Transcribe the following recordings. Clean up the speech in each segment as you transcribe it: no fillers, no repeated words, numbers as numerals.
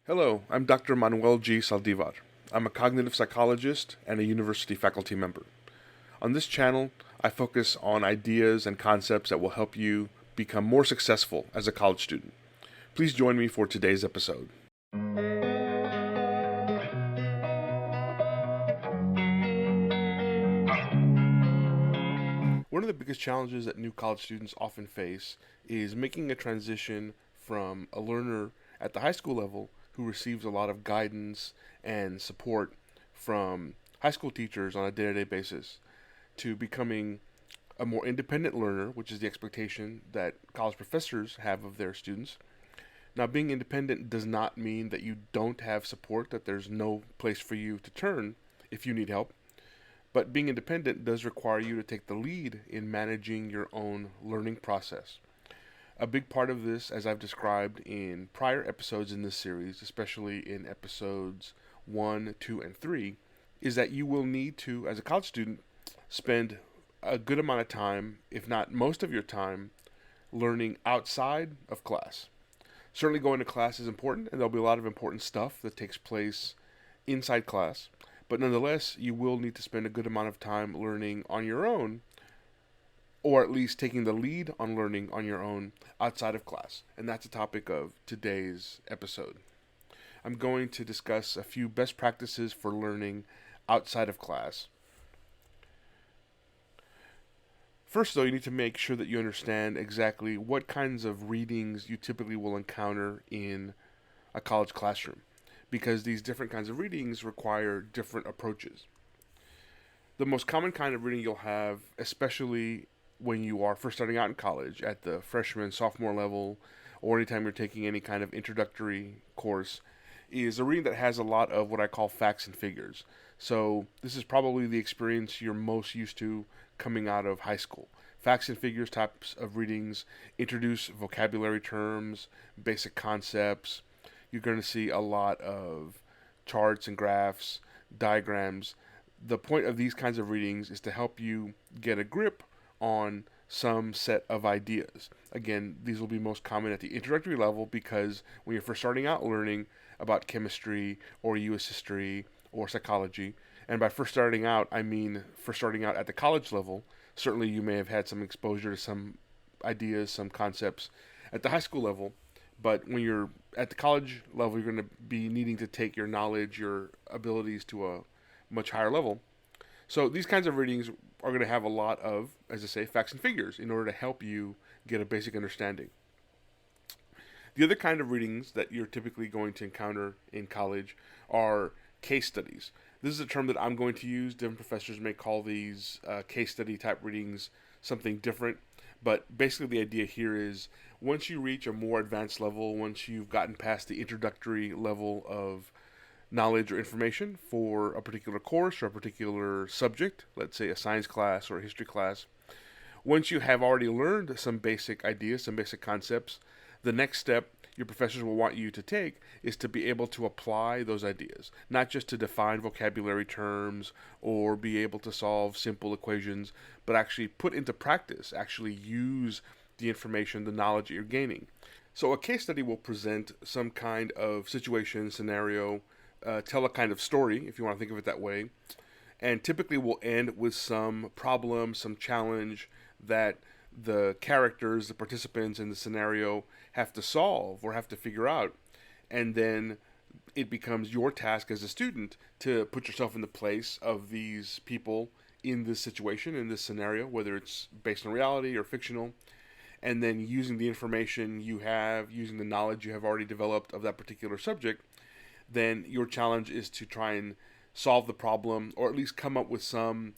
Hello, I'm Dr. Manuel G. Saldivar. I'm a cognitive psychologist and a university faculty member. On this channel, I focus on ideas and concepts that will help you become more successful as a college student. Please join me for today's episode. One of the biggest challenges that new college students often face is making a transition from a learner at the high school level who receives a lot of guidance and support from high school teachers on a day-to-day basis to becoming a more independent learner, which is the expectation that college professors have of their students. Now, being independent does not mean that you don't have support, that there's no place for you to turn if you need help. But being independent does require you to take the lead in managing your own learning process. A big part of this, as I've described in prior episodes in this series, especially in episodes 1, 2, and 3, is that you will need to, as a college student, spend a good amount of time, if not most of your time, learning outside of class. Certainly going to class is important, and there'll be a lot of important stuff that takes place inside class. But nonetheless, you will need to spend a good amount of time learning on your own, or at least taking the lead on learning on your own outside of class. And that's the topic of today's episode. I'm going to discuss a few best practices for learning outside of class. First, though, you need to make sure that you understand exactly what kinds of readings you typically will encounter in a college classroom, because these different kinds of readings require different approaches. The most common kind of reading you'll have, especially when you are first starting out in college at the freshman, sophomore level, or anytime you're taking any kind of introductory course, is a reading that has a lot of what I call facts and figures. So this is probably the experience you're most used to coming out of high school. Facts and figures types of readings introduce vocabulary terms, basic concepts. You're going to see a lot of charts and graphs, diagrams. The point of these kinds of readings is to help you get a grip on some set of ideas. Again, these will be most common at the introductory level because when you're first starting out learning about chemistry or U.S. history or psychology, and by first starting out, I mean first starting out at the college level, certainly you may have had some exposure to some ideas, some concepts at the high school level, but when you're at the college level, you're going to be needing to take your knowledge, your abilities to a much higher level. So these kinds of readings are going to have a lot of, as I say, facts and figures in order to help you get a basic understanding. The other kind of readings that you're typically going to encounter in college are case studies. This is a term that I'm going to use. Different professors may call these case study type readings something different. But basically the idea here is once you reach a more advanced level, once you've gotten past the introductory level of knowledge or information for a particular course or a particular subject, let's say a science class or a history class, once you have already learned some basic ideas, some basic concepts, the next step your professors will want you to take is to be able to apply those ideas, not just to define vocabulary terms or be able to solve simple equations, but actually put into practice, actually use the information, the knowledge that you're gaining. So a case study will present some kind of situation, scenario, tell a kind of story, if you want to think of it that way, and typically will end with some problem, some challenge that the characters, the participants in the scenario have to solve or have to figure out. And then it becomes your task as a student to put yourself in the place of these people in this situation, in this scenario, whether it's based on reality or fictional, and then using the information you have, using the knowledge you have already developed of that particular subject, then your challenge is to try and solve the problem or at least come up with some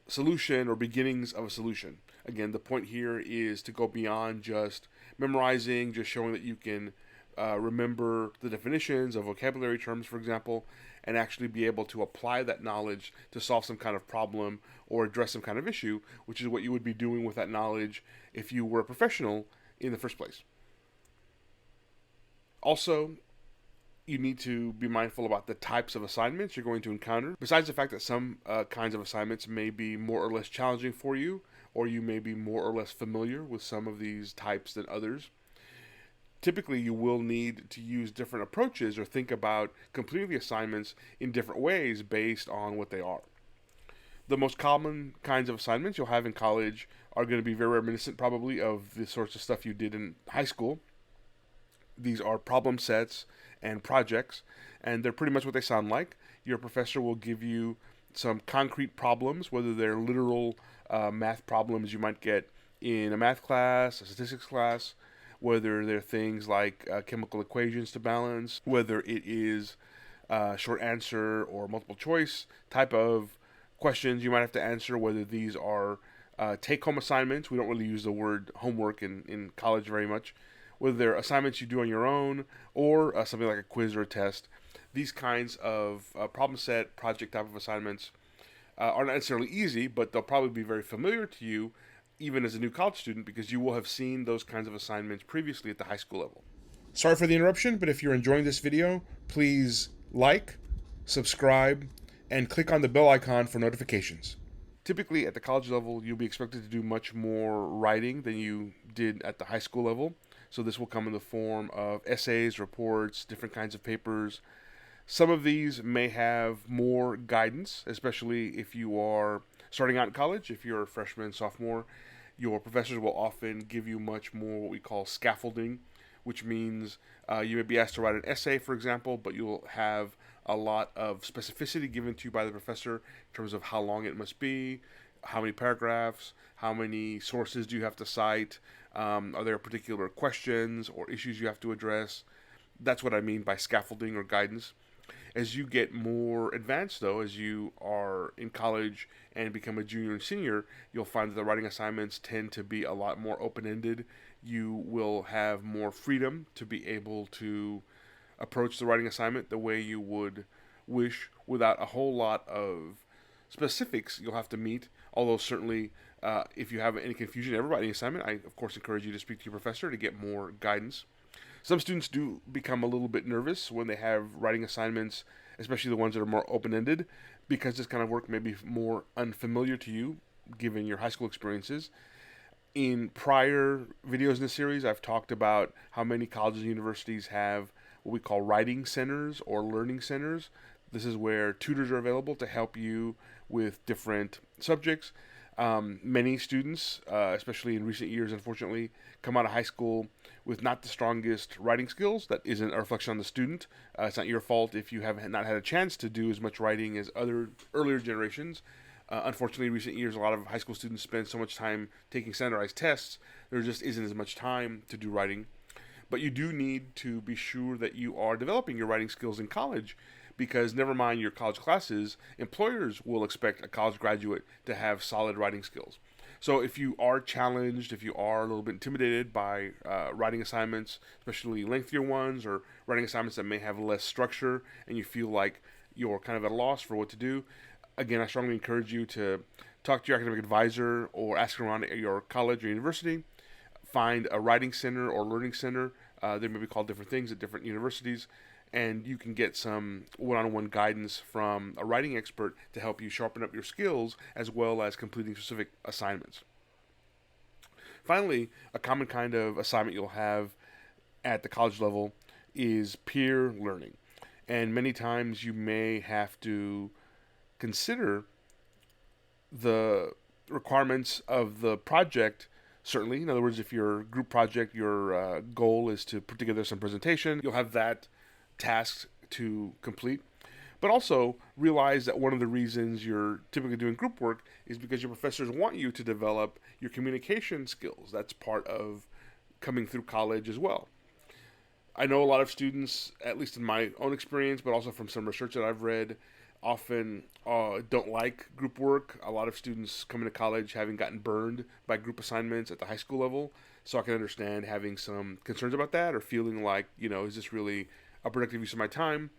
solution or beginnings of a solution. Again, the point here is to go beyond just memorizing, just showing that you can remember the definitions of vocabulary terms, for example, and actually be able to apply that knowledge to solve some kind of problem or address some kind of issue, which is what you would be doing with that knowledge if you were a professional in the first place. Also, you need to be mindful about the types of assignments you're going to encounter. Besides the fact that some kinds of assignments may be more or less challenging for you, or you may be more or less familiar with some of these types than others, typically you will need to use different approaches or think about completing the assignments in different ways based on what they are. The most common kinds of assignments you'll have in college are going to be very reminiscent probably of the sorts of stuff you did in high school. These are problem sets and projects, and they're pretty much what they sound like. Your professor will give you some concrete problems, whether they're literal math problems you might get in a math class, a statistics class, whether they're things like chemical equations to balance, whether it is short answer or multiple choice type of questions you might have to answer, whether these are take-home assignments. We don't really use the word homework in college very much. Whether they're assignments you do on your own or something like a quiz or a test. These kinds of problem set, project type of assignments are not necessarily easy, but they'll probably be very familiar to you even as a new college student because you will have seen those kinds of assignments previously at the high school level. Sorry for the interruption, but if you're enjoying this video, please like, subscribe, and click on the bell icon for notifications. Typically at the college level, you'll be expected to do much more writing than you did at the high school level. So this will come in the form of essays, reports, different kinds of papers. Some of these may have more guidance, especially if you are starting out in college. If you're a freshman, sophomore, your professors will often give you much more what we call scaffolding, which means you may be asked to write an essay, for example, but you'll have a lot of specificity given to you by the professor in terms of how long it must be, how many paragraphs, how many sources do you have to cite, are there particular questions or issues you have to address. That's what I mean by scaffolding or guidance. As you get more advanced, though, as you are in college and become a junior and senior, you'll find that the writing assignments tend to be a lot more open-ended. You will have more freedom to be able to approach the writing assignment the way you would wish without a whole lot of specifics you'll have to meet. Although certainly if you have any confusion ever about any assignment, I of course encourage you to speak to your professor to get more guidance. Some students do become a little bit nervous when they have writing assignments, especially the ones that are more open-ended, because this kind of work may be more unfamiliar to you given your high school experiences. In prior videos in this series, I've talked about how many colleges and universities have what we call writing centers or learning centers. This is where tutors are available to help you with different subjects. Many students, especially in recent years, unfortunately, come out of high school with not the strongest writing skills. That isn't a reflection on the student. It's not your fault if you have not had a chance to do as much writing as other earlier generations. Unfortunately, in recent years, a lot of high school students spend so much time taking standardized tests, there just isn't as much time to do writing. But you do need to be sure that you are developing your writing skills in college, because never mind your college classes, employers will expect a college graduate to have solid writing skills. So if you are challenged, if you are a little bit intimidated by writing assignments, especially lengthier ones, or writing assignments that may have less structure, and you feel like you're kind of at a loss for what to do, again, I strongly encourage you to talk to your academic advisor or ask around at your college or university. Find a writing center or learning center. They may be called different things at different universities, and you can get some one-on-one guidance from a writing expert to help you sharpen up your skills as well as completing specific assignments. Finally, a common kind of assignment you'll have at the college level is peer learning. And many times you may have to consider the requirements of the project. Certainly, in other words, if your group project, your goal is to put together some presentation, you'll have that task to complete. But also realize that one of the reasons you're typically doing group work is because your professors want you to develop your communication skills. That's part of coming through college as well. I know a lot of students, at least in my own experience, but also from some research that I've read, often don't like group work. A lot of students come into college having gotten burned by group assignments at the high school level, so I can understand having some concerns about that or feeling like, is this really a productive use of my time?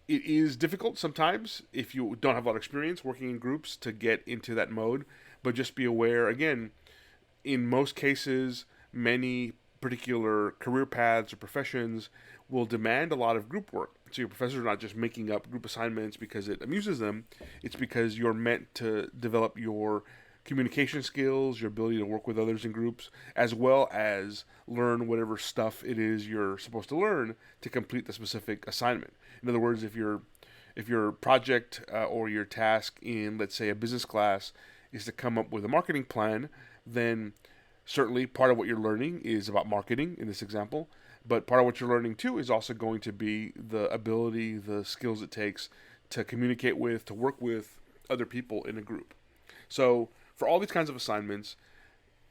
It is difficult sometimes if you don't have a lot of experience working in groups to get into that mode, but just be aware, again, in most cases, many particular career paths or professions will demand a lot of group work. So your professors are not just making up group assignments because it amuses them. It's because you're meant to develop your communication skills, your ability to work with others in groups, as well as learn whatever stuff it is you're supposed to learn to complete the specific assignment. In other words, if your project or your task in, let's say, a business class is to come up with a marketing plan, then certainly part of what you're learning is about marketing in this example, but part of what you're learning too is also going to be the ability, the skills it takes to communicate with, to work with other people in a group. So for all these kinds of assignments,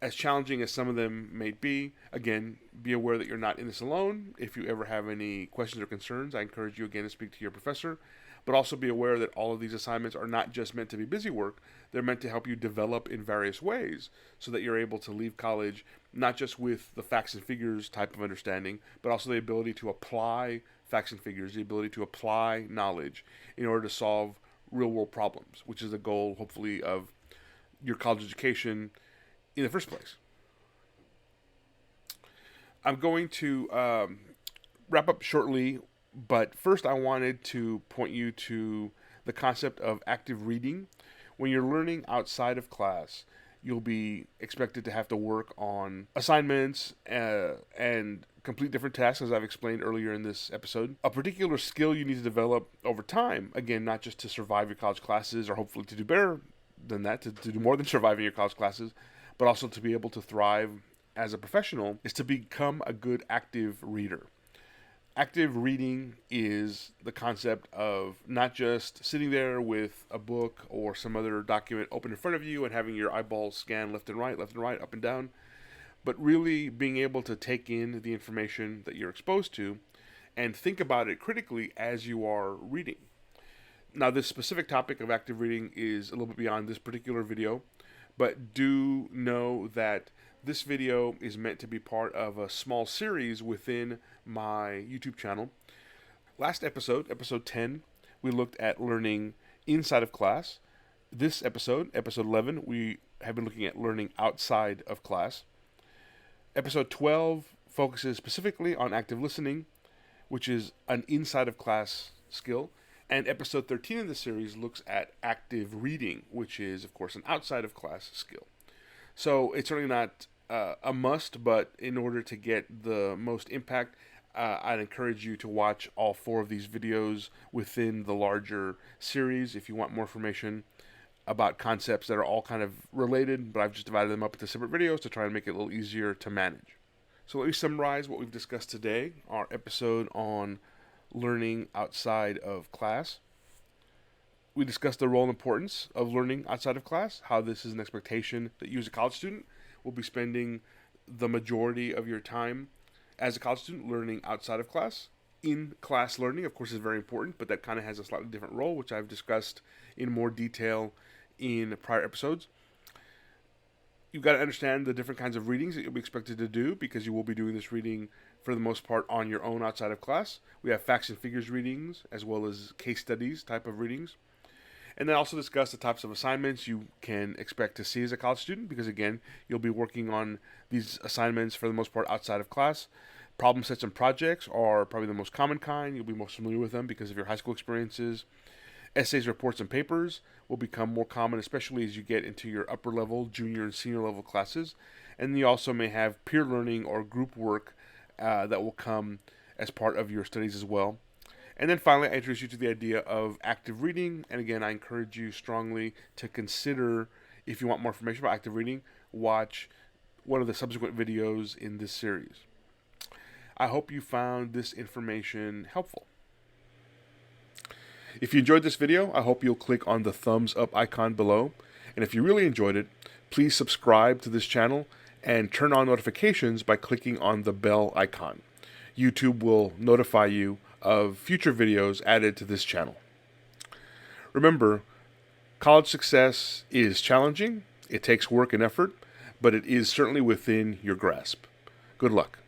as challenging as some of them may be, again, be aware that you're not in this alone. If you ever have any questions or concerns, I encourage you again to speak to your professor. But also be aware that all of these assignments are not just meant to be busy work. They're meant to help you develop in various ways so that you're able to leave college not just with the facts and figures type of understanding, but also the ability to apply facts and figures, the ability to apply knowledge in order to solve real world problems, which is the goal, hopefully, of your college education in the first place. I'm going to wrap up shortly, but first I wanted to point you to the concept of active reading. When you're learning outside of class, you'll be expected to have to work on assignments and complete different tasks, as I've explained earlier in this episode. A particular skill you need to develop over time, again, not just to survive your college classes or hopefully to do better than that, to do more than surviving your college classes, but also to be able to thrive as a professional, is to become a good active reader. Active reading is the concept of not just sitting there with a book or some other document open in front of you and having your eyeballs scan left and right, up and down, but really being able to take in the information that you're exposed to and think about it critically as you are reading. Now, this specific topic of active reading is a little bit beyond this particular video, but do know that this video is meant to be part of a small series within my YouTube channel. Last episode, episode 10, we looked at learning inside of class. This episode, episode 11, we have been looking at learning outside of class. Episode 12 focuses specifically on active listening, which is an inside of class skill. And episode 13 in the series looks at active reading, which is, of course, an outside of class skill. So it's certainly not a must, but in order to get the most impact, I'd encourage you to watch all 4 of these videos within the larger series if you want more information about concepts that are all kind of related, but I've just divided them up into separate videos to try and make it a little easier to manage. So let me summarize what we've discussed today, our episode on learning outside of class. We discussed the role and importance of learning outside of class, how this is an expectation that you as a college student will be spending the majority of your time as a college student learning outside of class. In-class learning, of course, is very important, but that kind of has a slightly different role, which I've discussed in more detail in prior episodes. You've got to understand the different kinds of readings that you'll be expected to do because you will be doing this reading for the most part on your own outside of class. We have facts and figures readings as well as case studies type of readings. And then also discuss the types of assignments you can expect to see as a college student because, again, you'll be working on these assignments for the most part outside of class. Problem sets and projects are probably the most common kind. You'll be most familiar with them because of your high school experiences. Essays, reports, and papers will become more common, especially as you get into your upper level, junior and senior level classes. And you also may have peer learning or group work that will come as part of your studies as well. And then finally, I introduce you to the idea of active reading. And again, I encourage you strongly to consider, if you want more information about active reading, watch one of the subsequent videos in this series. I hope you found this information helpful. If you enjoyed this video, I hope you'll click on the thumbs up icon below. And if you really enjoyed it, please subscribe to this channel and turn on notifications by clicking on the bell icon. YouTube will notify you of future videos added to this channel. Remember, college success is challenging, it takes work and effort, but it is certainly within your grasp. Good luck.